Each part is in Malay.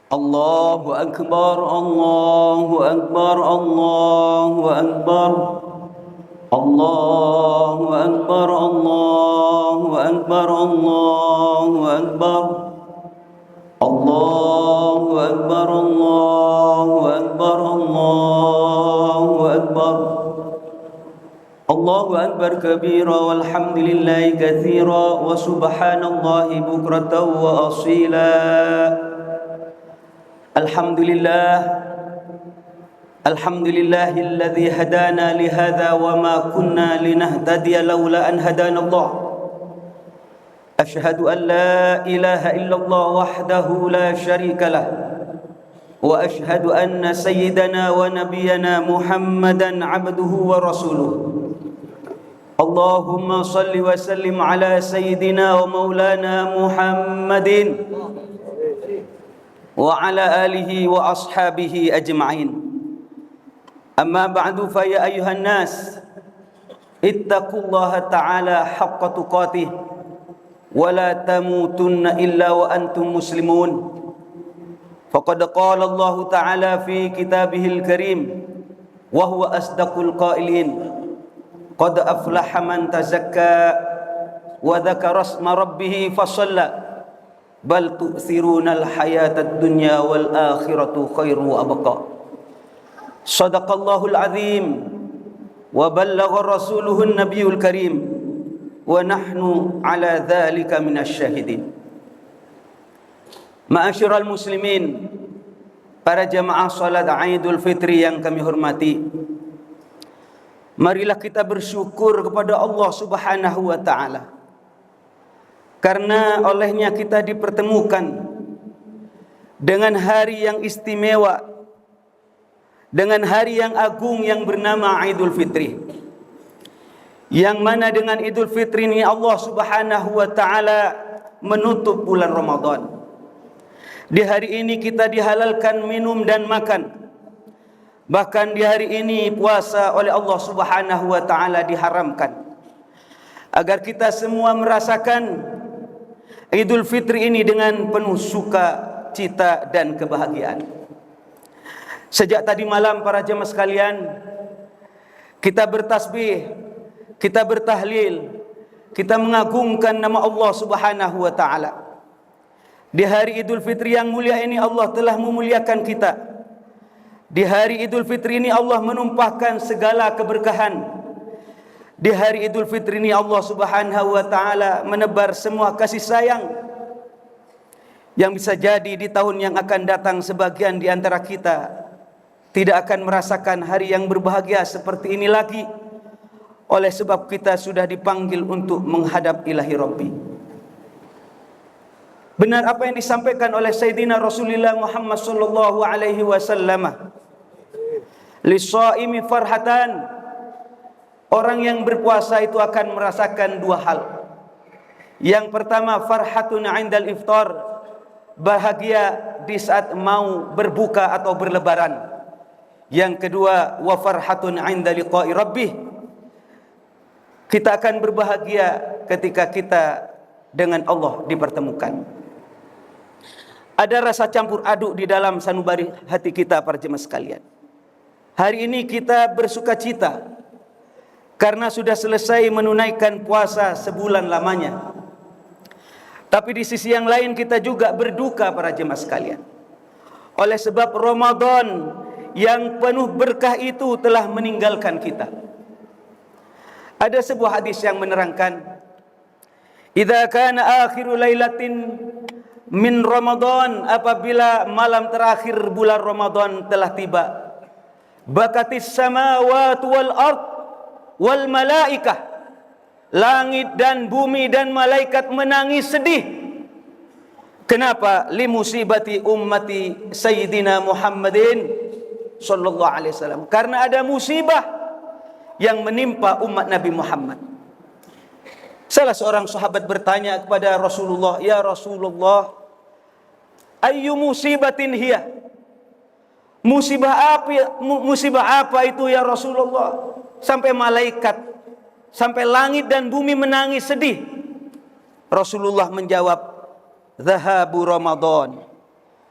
Allahu Akbar, Allahu Akbar, Allahu Akbar. Allahu Akbar, Allahu Akbar, Allahu Akbar. Allahu Akbar, Allahu Akbar, Allahu Akbar. Allahu Akbar kabira walhamdulillahi katsira wa subhanallahi bukratan wa asila. Alhamdulillahilladzi hadana lihadza wa ma kunna linahtadiya laula an hadana Allah. Asyhadu an la ilaha illallah wahdahu la syarika lah wa asyhadu anna sayyidana wa nabiyyana Muhammadan abduhu wa rasuluh. Allahumma salli wa sallim ala sayyidina wa maulana Muhammadin wa ala alihi wa ashabihi ajma'in. Amma ba'du, fa ya ayuhan nas ittaqullaha ta'ala haqqa tuqatih wa la tamutunna illa wa antum muslimun. Faqad qala Allah ta'ala fi kitabihil karim wa huwa asdaqul qailin, qad aflaha man tazakka wa dzakara isma rabbih fasalla bal tu'thirunal hayatad dunya wal akhiratu khairu wa abqa. Shadaqallahul azim wa ballagha rasuluhun nabiyul karim wa nahnu ala dzalika minasy syahidin. Ma'asyiral muslimin, para jamaah salat Idul Fitri yang kami hormati, marilah kita bersyukur kepada Allah Subhanahu wa taala, karena olehnya kita dipertemukan dengan hari yang istimewa, dengan hari yang agung yang bernama Idul Fitri. Yang mana dengan Idul Fitri ini Allah Subhanahu wa taala menutup bulan Ramadan. Di hari ini kita dihalalkan minum dan makan. Bahkan di hari ini puasa oleh Allah Subhanahu wa taala diharamkan, agar kita semua merasakan Idul Fitri ini dengan penuh sukacita dan kebahagiaan. Sejak tadi malam para jemaah sekalian, kita bertasbih, kita bertahlil, kita mengagungkan nama Allah Subhanahu wa taala. Di hari Idul Fitri yang mulia ini Allah telah memuliakan kita. Di hari Idul Fitri ini Allah menumpahkan segala keberkahan. Di hari Idul Fitri ini Allah Subhanahu wa taala menebar semua kasih sayang. Yang bisa jadi di tahun yang akan datang sebagian di antara kita tidak akan merasakan hari yang berbahagia seperti ini lagi, oleh sebab kita sudah dipanggil untuk menghadap Ilahi Rabbi. Benar apa yang disampaikan oleh Sayyidina Rasulullah Muhammad sallallahu alaihi wasallam, lis-shaimi farhatan. Orang yang berpuasa itu akan merasakan dua hal. Yang pertama, farhatun 'indal iftar, bahagia di saat mau berbuka atau berlebaran. Yang kedua, wa farhatun 'inda liqa'i rabbih, kita akan berbahagia ketika kita dengan Allah dipertemukan. Ada rasa campur aduk di dalam sanubari hati kita para jemaah sekalian. Hari ini kita bersukacita karena sudah selesai menunaikan puasa sebulan lamanya. Tapi di sisi yang lain kita juga berduka para jemaah sekalian, oleh sebab Ramadan yang penuh berkah itu telah meninggalkan kita. Ada sebuah hadis yang menerangkan, idza kana akhiru lailatin min Ramadan, apabila malam terakhir bulan Ramadan telah tiba, bakatis samawati wal ard wal malaikah, langit dan bumi dan malaikat menangis sedih. Kenapa? Li musibati ummati sayyidina Muhammadin sallallahu alaihi wasallam, karena ada musibah yang menimpa umat Nabi Muhammad. Salah seorang sahabat bertanya kepada Rasulullah, ya Rasulullah, ayyu musibatin hiya? Musibah apa itu ya Rasulullah? Sampai malaikat, sampai langit dan bumi menangis sedih. Rasulullah menjawab, zahabu Ramadan,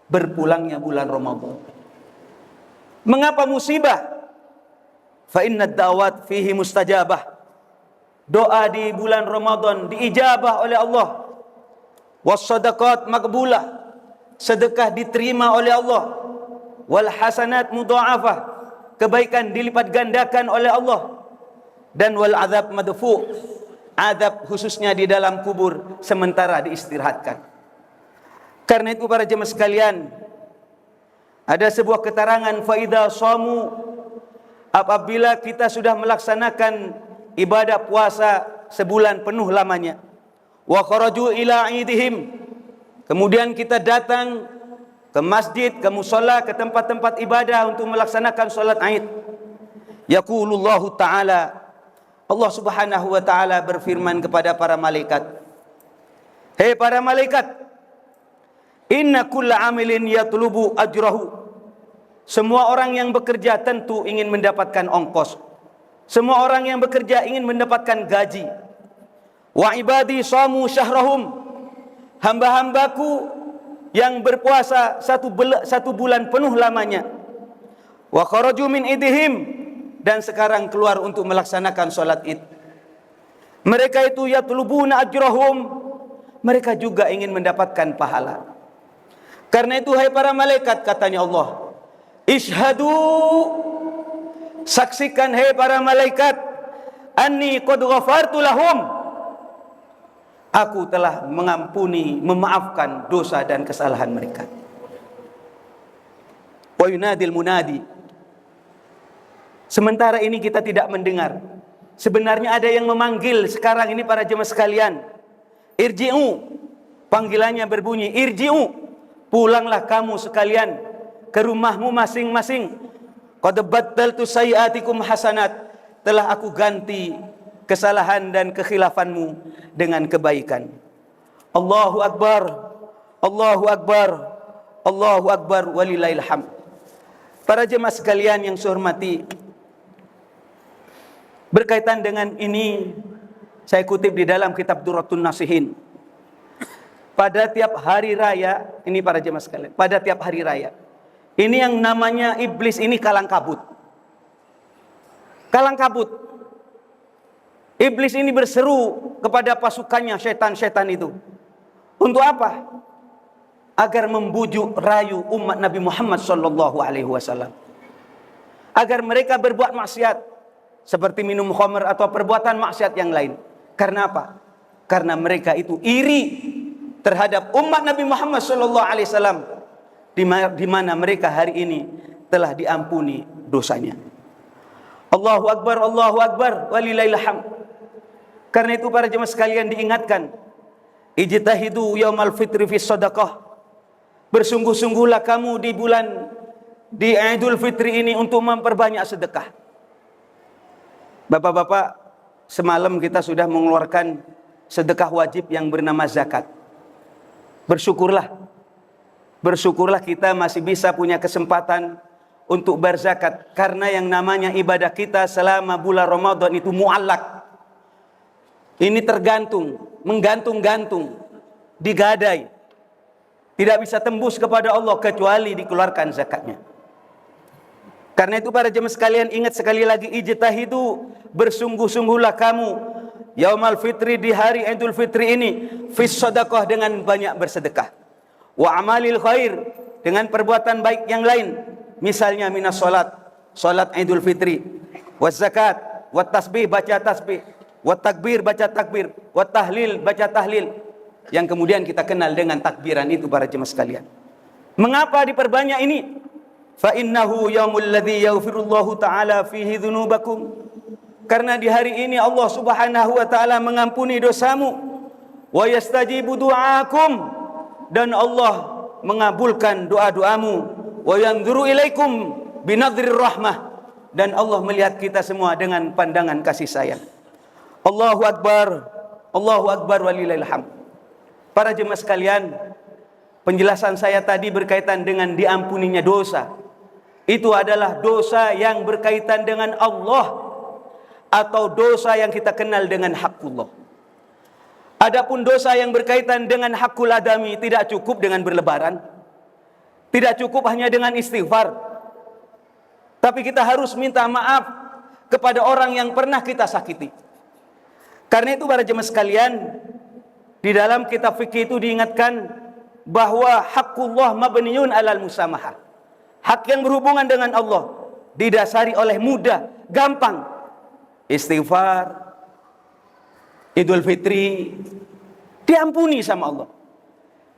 berpulangnya bulan Ramadan. Mengapa musibah? Fa inna da'wat fihi mustajabah. Doa di bulan Ramadan diijabah oleh Allah. Was-sadaqat maqbulah. Sedekah diterima oleh Allah. Wal hasanat mudha'afah. Kebaikan dilipat gandakan oleh Allah. Dan wal azab madfu'. Azab khususnya di dalam kubur sementara diistirahatkan. Karena itu para jemaah sekalian, ada sebuah keterangan faida shamu, apabila kita sudah melaksanakan ibadah puasa sebulan penuh lamanya, wa kharaju ila idihim, kemudian kita datang ke masjid, ke musalla, ke tempat-tempat ibadah untuk melaksanakan salat Aid. Yaqulullahu ta'ala, Allah Subhanahu wa ta'ala berfirman kepada para malaikat, hei para malaikat, inna kulla amilin yatlubu ajrahu. Semua orang yang bekerja tentu ingin mendapatkan ongkos. Semua orang yang bekerja ingin mendapatkan gaji. Wa ibadi shamu syahrahum. Hamba-hambaku yang berpuasa satu bulan penuh lamanya. Wa kharaju min idihim. Dan sekarang keluar untuk melaksanakan salat Id. Mereka itu yatlubuna ajrahum. Mereka juga ingin mendapatkan pahala. Karena itu hai para malaikat, katanya Allah, ishhadu, saksikan hai para malaikat, anni qad ghafartu lahum, aku telah mengampuni, memaafkan dosa dan kesalahan mereka. Wa yunadil munadi. Sementara ini kita tidak mendengar. Sebenarnya ada yang memanggil sekarang ini para jemaah sekalian. Irji'u. Panggilannya berbunyi, irji'u. Pulanglah kamu sekalian ke rumahmu masing-masing. Qad baddaltu sayyi'atikum hasanat. Telah aku ganti kesalahan dan kekhilafanmu dengan kebaikan. Allahu Akbar. Allahu Akbar. Allahu Akbar walillahil hamd. Para jemaah sekalian yang saya hormati, berkaitan dengan ini saya kutip di dalam kitab Durratun Nasihin. Pada tiap hari raya, ini para jemaah sekalian, pada tiap hari raya, ini yang namanya iblis ini kalang kabut. Kalang kabut. Iblis ini berseru kepada pasukannya, setan-setan itu. Untuk apa? Agar membujuk rayu umat Nabi Muhammad SAW. Agar mereka berbuat maksiat, seperti minum khamr atau perbuatan maksiat yang lain. Karena apa? Karena mereka itu iri terhadap umat Nabi Muhammad SAW, di mana mereka hari ini telah diampuni dosanya. Allahu Akbar, Allahu Akbar, walillahil hamd. Karena itu para jemaah sekalian diingatkan, ijtahidu yaumal fitri fi shadaqah. Bersungguh-sungguhlah kamu di Idul Fitri ini untuk memperbanyak sedekah. Bapak-bapak, semalam kita sudah mengeluarkan sedekah wajib yang bernama zakat. Bersyukurlah. Bersyukurlah kita masih bisa punya kesempatan untuk berzakat. Karena yang namanya ibadah kita selama bulan Ramadan itu mu'allak. Ini tergantung, menggantung-gantung, digadai. Tidak bisa tembus kepada Allah kecuali dikeluarkan zakatnya. Karena itu para jemaah sekalian, ingat sekali lagi, ijtahidu, bersungguh-sungguhlah kamu Yaumal Fitri, di hari Idul Fitri ini, fis sedekah, dengan banyak bersedekah. Wa amalil khair, dengan perbuatan baik yang lain. Misalnya minas salat Idul Fitri, wa zakat, wa tasbih, baca tasbih, wa takbir, baca takbir, wa tahlil, baca tahlil. Yang kemudian kita kenal dengan takbiran itu para jemaah sekalian. Mengapa diperbanyak ini? Fa innahu yaumul ladzi yaghfirullahu ta'ala fihi dzunubakum. Karena di hari ini Allah Subhanahu wa ta'ala mengampuni dosamu. Wa yastajibu du'aakum, dan Allah mengabulkan doa-doamu. Wa yanzuru ilaikum binadhrir rahmah, dan Allah melihat kita semua dengan pandangan kasih sayang. Allahu Akbar, Allahu Akbar walillahil hamd. Para jemaah sekalian, penjelasan saya tadi berkaitan dengan diampuninya dosa. Itu adalah dosa yang berkaitan dengan Allah, atau dosa yang kita kenal dengan hakullah. Adapun dosa yang berkaitan dengan hakul adami tidak cukup dengan berlebaran, Tidak cukup hanya dengan istighfar, tapi kita harus minta maaf kepada orang yang pernah kita sakiti. Karena itu para jemaah sekalian, di dalam kitab fikih itu diingatkan bahwa haqqullah mabniyun alal musamahah. Hak yang berhubungan dengan Allah didasari oleh mudah, gampang. Istighfar, Idul Fitri, diampuni sama Allah.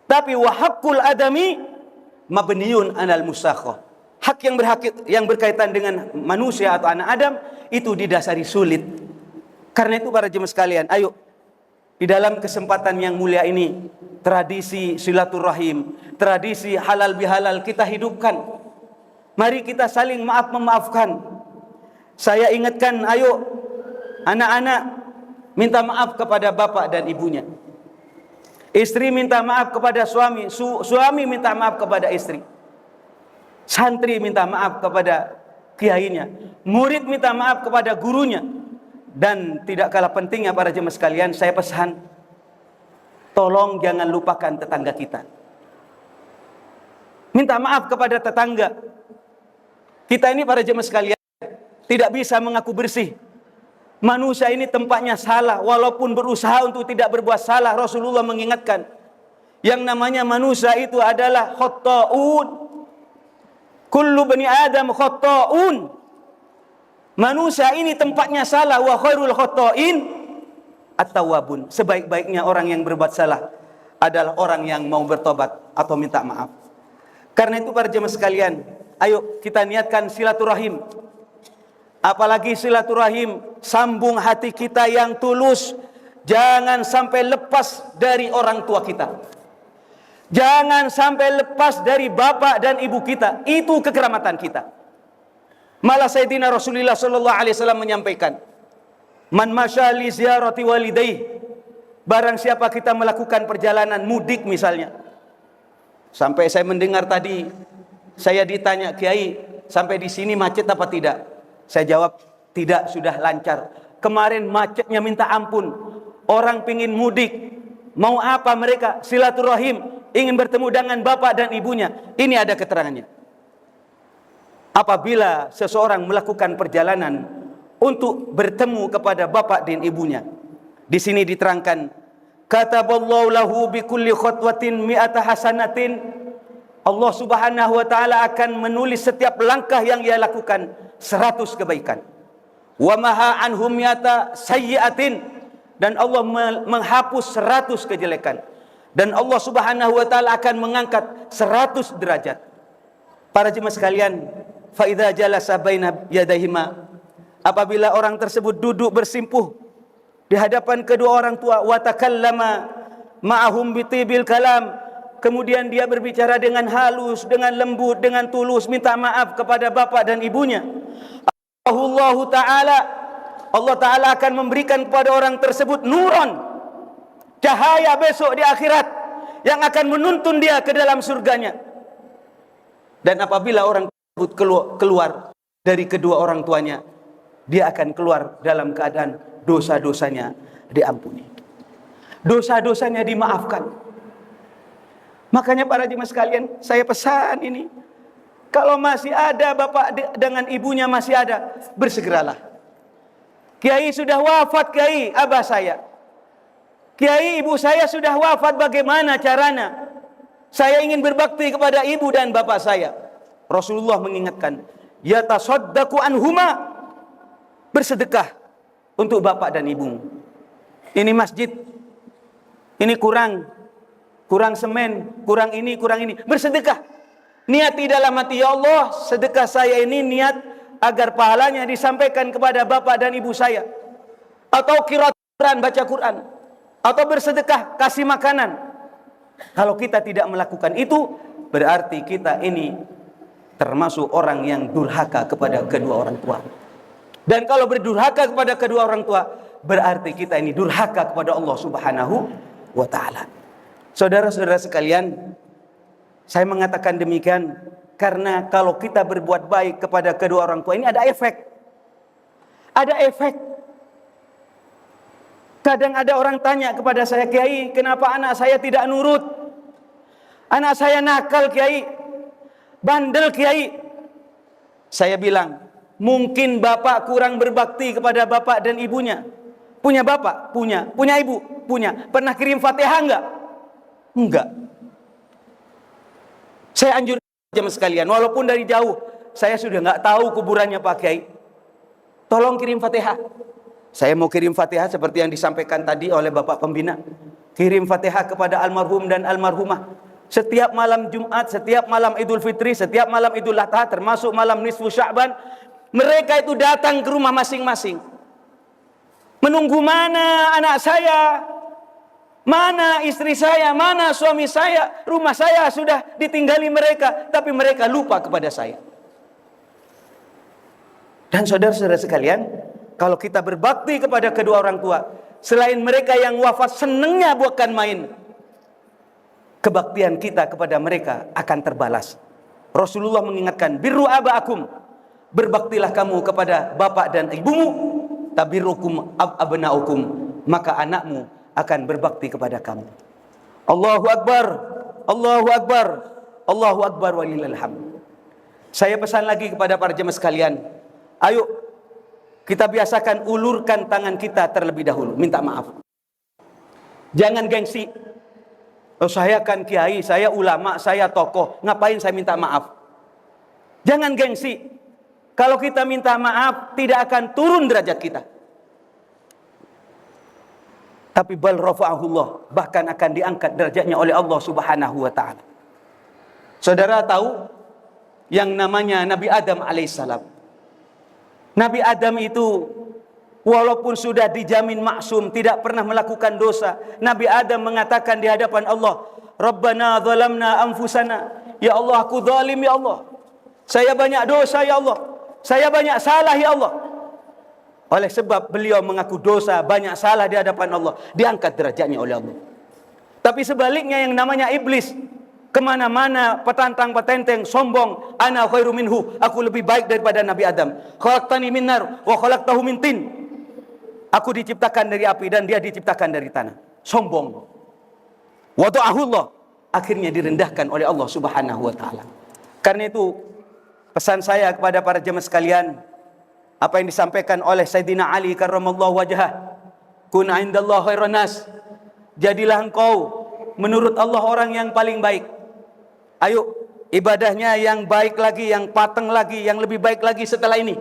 Tapi wa haqqul adami mabniyun alal musakhah. Hak yang berkaitan dengan manusia atau anak Adam itu didasari sulit. Karena itu para jemaah sekalian, ayo di dalam kesempatan yang mulia ini, tradisi silaturahim, tradisi halal bihalal kita hidupkan. Mari kita saling maaf-memaafkan. Saya ingatkan, ayo anak-anak minta maaf kepada bapak dan ibunya. Istri minta maaf kepada suami, suami minta maaf kepada istri. Santri minta maaf kepada kiainya, murid minta maaf kepada gurunya. Dan tidak kalah pentingnya para jemaah sekalian, saya pesan, tolong jangan lupakan tetangga kita. Minta maaf kepada tetangga. Kita ini para jemaah sekalian tidak bisa mengaku bersih. Manusia ini tempatnya salah, walaupun berusaha untuk tidak berbuat salah. Rasulullah mengingatkan, yang namanya manusia itu adalah khata'un. Kullu bani Adam khata'un. Manusia ini tempatnya salah. Wa khairul khata'in at-tawwabun. Sebaik-baiknya orang yang berbuat salah adalah orang yang mau bertobat atau minta maaf. Karena itu para jemaah sekalian, ayo kita niatkan silaturahim. Apalagi silaturahim, sambung hati kita yang tulus. Jangan sampai lepas dari orang tua kita. Jangan sampai lepas dari bapak dan ibu kita. Itu kekeramatan kita. Malah Sayyidina Rasulullah sallallahu alaihi wasallam menyampaikan, man masya li ziyarati walidayh, barang siapa kita melakukan perjalanan mudik misalnya. Sampai saya mendengar tadi, saya ditanya, Kiai, sampai di sini macet apa tidak? Saya jawab, tidak, sudah lancar. Kemarin macetnya minta ampun. Orang pingin mudik, mau apa mereka? Silaturahim, ingin bertemu dengan bapak dan ibunya. Ini ada keterangannya. Apabila seseorang melakukan perjalanan untuk bertemu kepada bapak dan ibunya, di sini diterangkan, kataballahu lahu bi kulli khatwatin mi'ata hasanatin. Allah Subhanahu wa taala akan menulis setiap langkah yang ia lakukan 100 kebaikan. Wa maha anhum mi'ata sayyi'atin, dan Allah menghapus 100 kejelekan. Dan Allah Subhanahu wa taala akan mengangkat 100 derajat. Para jemaah sekalian, fa idza jalasa baina yadayhima, apabila orang tersebut duduk bersimpuh di hadapan kedua orang tua, wa takallama ma'ahum bitibil kalam, kemudian dia berbicara dengan halus, dengan lembut, dengan tulus, minta maaf kepada bapak dan ibunya. Allah Ta'ala akan memberikan kepada orang tersebut nuron, cahaya besok di akhirat yang akan menuntun dia ke dalam surganya. Dan apabila orang tersebut keluar dari kedua orang tuanya, dia akan keluar dalam keadaan dosa-dosanya diampuni, dosa-dosanya dimaafkan. Makanya para jemaah sekalian, saya pesan ini, kalau masih ada bapak dengan ibunya masih ada, bersegeralah. Kiai sudah wafat, Kiai, abah saya. Kiai, ibu saya sudah wafat, bagaimana caranya? Saya ingin berbakti kepada ibu dan bapak saya. Rasulullah mengingatkan, yatasaddaqu anhuma, bersedekah untuk bapak dan ibumu. Ini masjid, ini kurang semen, kurang ini, bersedekah. Niat di dalam hati, ya Allah, sedekah saya ini niat agar pahalanya disampaikan kepada bapak dan ibu saya. Atau qiraat Quran, baca Quran, atau bersedekah, kasih makanan. Kalau kita tidak melakukan itu, berarti kita ini termasuk orang yang durhaka kepada kedua orang tua. Dan kalau berdurhaka kepada kedua orang tua, berarti kita ini durhaka kepada Allah Subhanahu wa taala. Saudara-saudara sekalian, saya mengatakan demikian karena kalau kita berbuat baik kepada kedua orang tua ini ada efek. Ada efek. Kadang ada orang tanya kepada saya, Kiai, kenapa anak saya tidak nurut? Anak saya nakal, Kiai. bandel kiai. Saya bilang, mungkin bapak kurang berbakti kepada bapak dan ibunya. Punya bapak? Punya. Punya ibu? Punya. Pernah kirim Fatihah enggak? Enggak. Saya anjurkan jemaah sekalian, walaupun dari jauh, saya sudah enggak tahu kuburannya Pak Kiai, tolong kirim Fatihah. Saya mau kirim Fatihah seperti yang disampaikan tadi oleh Bapak Pembina. Kirim Fatihah kepada almarhum dan almarhumah. Setiap malam Jumat, setiap malam Idul Fitri, setiap malam Idul Adha, termasuk malam nisfu Sya'ban, mereka itu datang ke rumah masing-masing. Menunggu mana anak saya, mana istri saya, mana suami saya. Rumah saya sudah ditinggali mereka, tapi mereka lupa kepada saya. Dan saudara-saudara sekalian, kalau kita berbakti kepada kedua orang tua, selain mereka yang wafat senangnya bukan main, kebaktian kita kepada mereka akan terbalas. Rasulullah mengingatkan, birru aba'akum, berbaktilah kamu kepada bapak dan ibumu, tabirukum abnaukum, maka anakmu akan berbakti kepada kamu. Allahu Akbar, Allahu Akbar, Allahu Akbar walillahil hamd. Saya pesan lagi kepada para jemaah sekalian, ayo kita biasakan ulurkan tangan kita terlebih dahulu, minta maaf. Jangan gengsi. Oh, saya kan kiai, saya ulama, saya tokoh, ngapain saya minta maaf? Jangan gengsi. Kalau kita minta maaf, tidak akan turun derajat kita. Tapi bal rafa'ahullah, bahkan akan diangkat derajatnya oleh Allah Subhanahu wa taala. Saudara tahu yang namanya Nabi Adam alaihissalam. Nabi Adam itu walaupun sudah dijamin maksum, tidak pernah melakukan dosa, Nabi Adam mengatakan di hadapan Allah, Rabbana zalamna anfusana, ya Allah aku zalim ya Allah, saya banyak dosa ya Allah, saya banyak salah ya Allah. Oleh sebab beliau mengaku dosa, banyak salah di hadapan Allah, diangkat derajatnya oleh Allah. Tapi sebaliknya yang namanya iblis, kemana-mana petantang petenteng, sombong, ana khairu minhu, aku lebih baik daripada Nabi Adam. Khalaqtani min nar wa khalaqtahu min tin. Aku diciptakan dari api dan dia diciptakan dari tanah. Sombong. Wada'ahullah, akhirnya direndahkan oleh Allah Subhanahu wa taala. Karena itu pesan saya kepada para jemaah sekalian, apa yang disampaikan oleh Sayyidina Ali karramallahu wajhah, kun indallah khairan nas, jadilah engkau menurut Allah orang yang paling baik. Ayo, ibadahnya yang baik lagi, yang pateng lagi, yang lebih baik lagi setelah ini.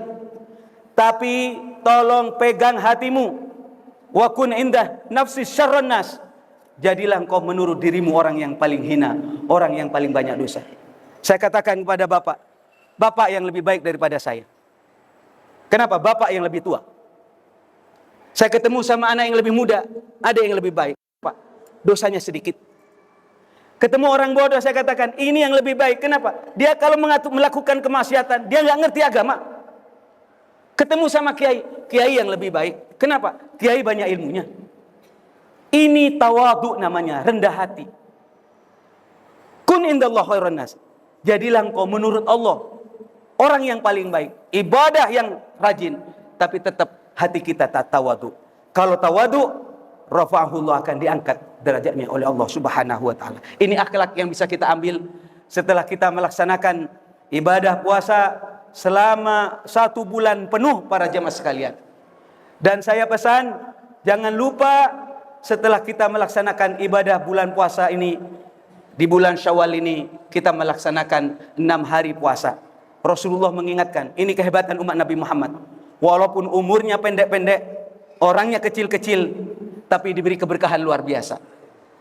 Tapi tolong pegang hatimu. Wa kun indah nafsi syarran nas, jadilah engkau menurut dirimu orang yang paling hina, orang yang paling banyak dosa. Saya katakan kepada bapak, bapak yang lebih baik daripada saya. Kenapa? Bapak yang lebih tua. Saya ketemu sama anak yang lebih muda, ada yang lebih baik, Pak, dosanya sedikit. Ketemu orang bodoh, saya katakan ini yang lebih baik. Kenapa? Dia kalau melakukan kemaksiatan, dia nggak ngerti agama. Ketemu sama kiai, kiai yang lebih baik. Kenapa? Kiai banyak ilmunya. Ini tawadhu namanya, rendah hati. Kun indallah khairan nas, jadilah engkau menurut Allah orang yang paling baik. Ibadah yang rajin, tapi tetap hati kita tak tawadhu. Kalau tawadhu, rafa'ahullah, akan diangkat derajatnya oleh Allah Subhanahu wa taala. Ini akhlak yang bisa kita ambil setelah kita melaksanakan ibadah puasa selama 1 bulan penuh para jemaah sekalian. Dan saya pesan, jangan lupa setelah kita melaksanakan ibadah bulan puasa ini, di bulan Syawal ini kita melaksanakan 6 hari puasa. Rasulullah mengingatkan, ini kehebatan umat Nabi Muhammad. Walaupun umurnya pendek-pendek, orangnya kecil-kecil, tapi diberi keberkahan luar biasa.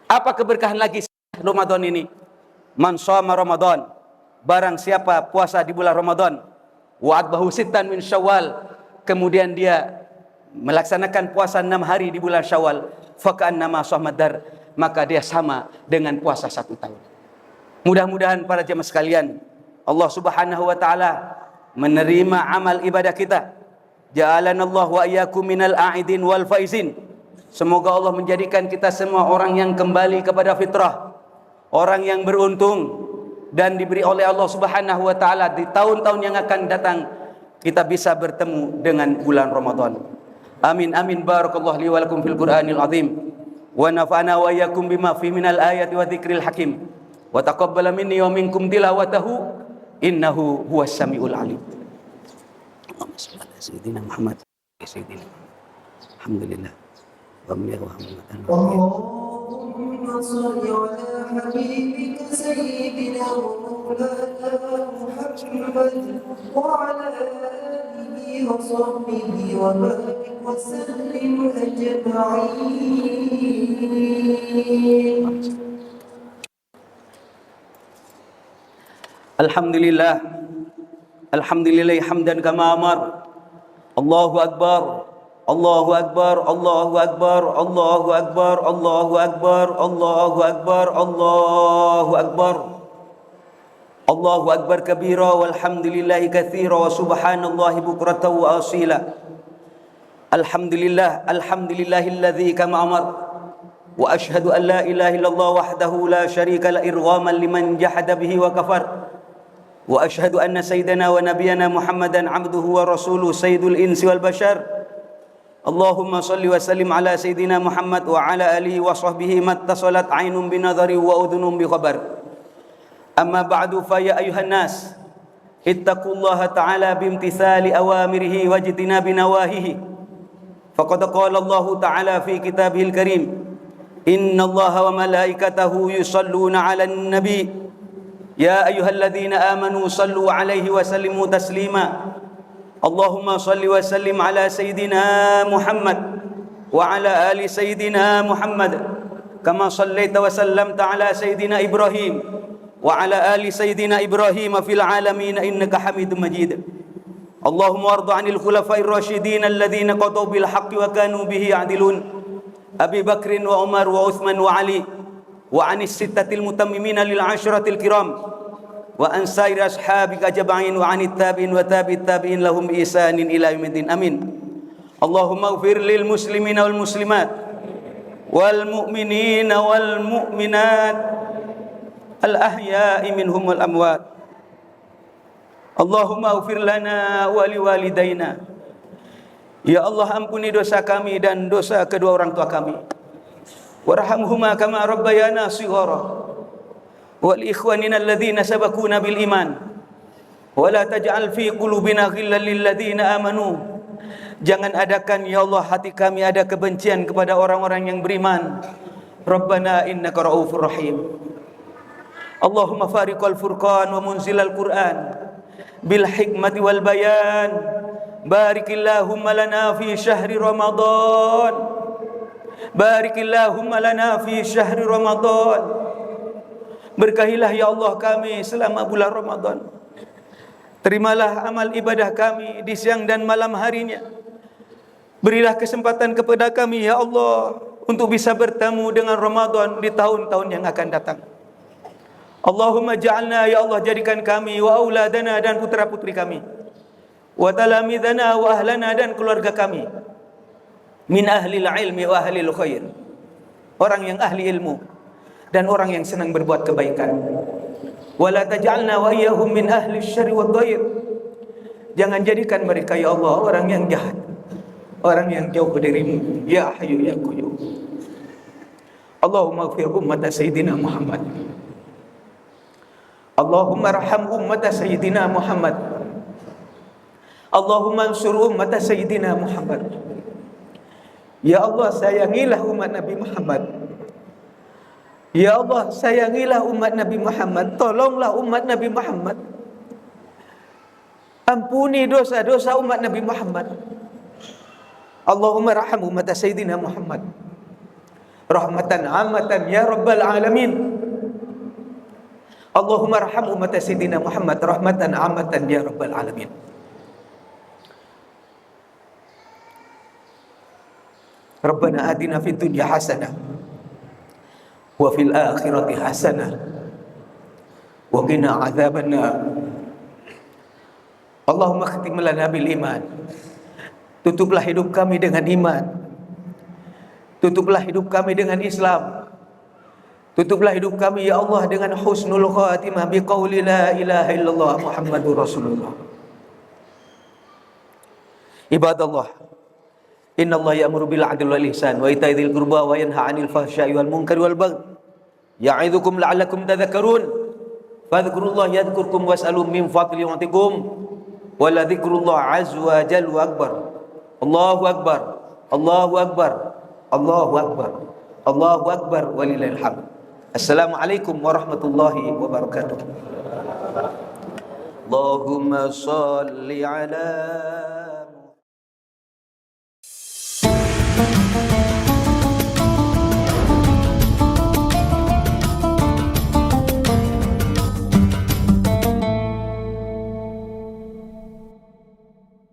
Apa keberkahan lagi Ramadan ini? Man shoma Ramadan, barang siapa puasa di bulan Ramadan, wa atbahu sittan min Syawal, kemudian dia melaksanakan puasa 6 hari di bulan Syawal, faka'annama shoma dar, maka dia sama dengan puasa 1 tahun. Mudah-mudahan para jemaah sekalian, Allah Subhanahu wa taala menerima amal ibadah kita. Ja'alanallahu wa iyyakum minal a'idin wal faizin. Semoga Allah menjadikan kita semua orang yang kembali kepada fitrah, orang yang beruntung dan diberi oleh Allah Subhanahu wa taala di tahun-tahun yang akan datang kita bisa bertemu dengan bulan Ramadan. Amin amin. Barakallahu li wa lakum fil Qur'anil azim wa nafa'ana wa iyyakum bima fi minal ayati wa dzikril hakim wa taqabbala minni wa minkum tilawatahu innahu huwas samiul alim. Allahumma shalli ala sayyidina Muhammad sayyidina. Alhamdulillah. Wa Muhammadan. Allahumma shalli ala habibika sayyidina Maulana Muhammad wa ala alihi wa sahbihi wa barik wa sallim ajma'in. Alhamdulillah. Alhamdulillah hamdan kama amar. Allahu akbar. Allahu akbar. Allahu akbar. Allahu akbar. Allahu akbar. Allahu akbar. Allahu akbar. Allahu akbar kabira walhamdulillahi katsira wa subhanallahi bukratan wa asila. Alhamdulillah. Alhamdulillahilladzi kama amar. Wa ashhadu an la ilaha illallah wahdahu la syarika la irghaman liman jahada bihi wa kafar. Wa ashhadu anna sayyidana wa nabiyyana Muhammadan abduhu wa rasuluhu sayyidul insi wal bashar. Allahumma salli wa sallim ala sayyidina Muhammad wa ala alihi wa sahbihi mattasalat aynun binadhari wa udhunun bi khabar. Amma ba'du fa ya ayuhan nas ittaqullaha ta'ala bimtithali awamirihi wajtinabi nawahihi. Faqad qala Allah ta'ala fi kitabihil karim, innallaha wa malaikatahu yusalluna 'alan nabi. Ya ayyuhalladzina amanu sallu alaihi wa sallimu taslima. Allahumma salli wa sallim ala sayyidina Muhammad wa ala ali sayyidina Muhammad kama sallaita wa sallamta ala sayyidina Ibrahim wa ala ali sayyidina Ibrahim fil alamin innaka Hamidum Majid. Allahumma warda 'anil khulafa'ir rasyidin alladhina qadaw bil haqqi wa kanu bihi ya'dilun, Abi Bakrin wa Umar wa Uthman wa Ali, wa anis sittatil mutammimina lil ashratil kiram, wa an sairi ashabika ajma'in, wa anit tabi'in wa tabi'it tabi'in lahum bi ihsanin ila yaumiddin. Amin. Allahumma ighfir lil muslimina wal muslimat wal mu'minina wal mu'minat al ahya'i minhum wal amwat. Allahumma ighfir lana wa liwalidayna. Ya Allah, ampuni dosa kami dan dosa kedua orang tua kami. Warhamhuma kama rabbayana shighara. Wal ikhwanina alladhina sabaquna bil iman. Wa la taj'al fi qulubina ghillan lil ladzina amanu. Jangan adakan ya Allah hati kami ada kebencian kepada orang-orang yang beriman. Rabbana innaka raufur rahim. Allahumma fariqal furqan wa munzilal Qur'an bil hikmati wal bayan. Barikillahumma lana fi syahri Ramadan. Barikillahumma lana fi syahri Ramadan. Berkahilah ya Allah kami selama bulan Ramadan. Terimalah amal ibadah kami di siang dan malam harinya. Berilah kesempatan kepada kami ya Allah untuk bisa bertemu dengan Ramadan di tahun-tahun yang akan datang. Allahumma ja'alna ya Allah, jadikan kami wa auladana dan putra-putri kami, wa talamidana wa ahlana dan keluarga kami, min ahlil ilmi wa ahlil khair, orang yang ahli ilmu dan orang yang senang berbuat kebaikan. Wala taj'alna wa iyyahum min ahli syarri wad dhair. Jangan jadikan mereka ya Allah orang yang jahat, orang yang jauh darimu ya hayyu ya qayyum. Allahumma ighfir ummat sayyidina Muhammad. Allahumma arham ummat sayyidina Muhammad. Allahumma ansur ummat sayyidina Muhammad. Ya Allah, sayangilah umat Nabi Muhammad. Ya Allah, sayangilah umat Nabi Muhammad. Tolonglah umat Nabi Muhammad. Ampuni dosa-dosa umat Nabi Muhammad. Allahumma raham umat Sayyidina Muhammad rahmatan amatan ya Rabbal Alamin. Allahumma raham umat Sayyidina Muhammad rahmatan amatan ya Rabbal Alamin. Rabbana atina fid dunya hasanah wa fil akhirati hasanah wa qina adzabannar. Allahumma khtim lana bil iman. Tutuplah hidup kami dengan iman. Tutuplah hidup kami dengan Islam. Tutuplah hidup kami ya Allah dengan husnul khatimah biqauli la ilaha illallah Muhammadur Rasulullah. Ibadallah, innallaha ya'muru bil 'adli wal ihsan wa ita'i dzil qurba wa yanha 'anil fahsya'i wal munkari wal baghi. Ya'idzukum la'allakum tadhakkarun. Fadhkurullah yadhkurkum was'alu min fadli yu'tikum. Wa la dzikrullah azza wa jalla akbar. Allahu akbar. Allahu akbar. Allahu akbar. Allahu akbar walillahil hamd. Assalamualaikum warahmatullahi wabarakatuh. Allahumma shalli ala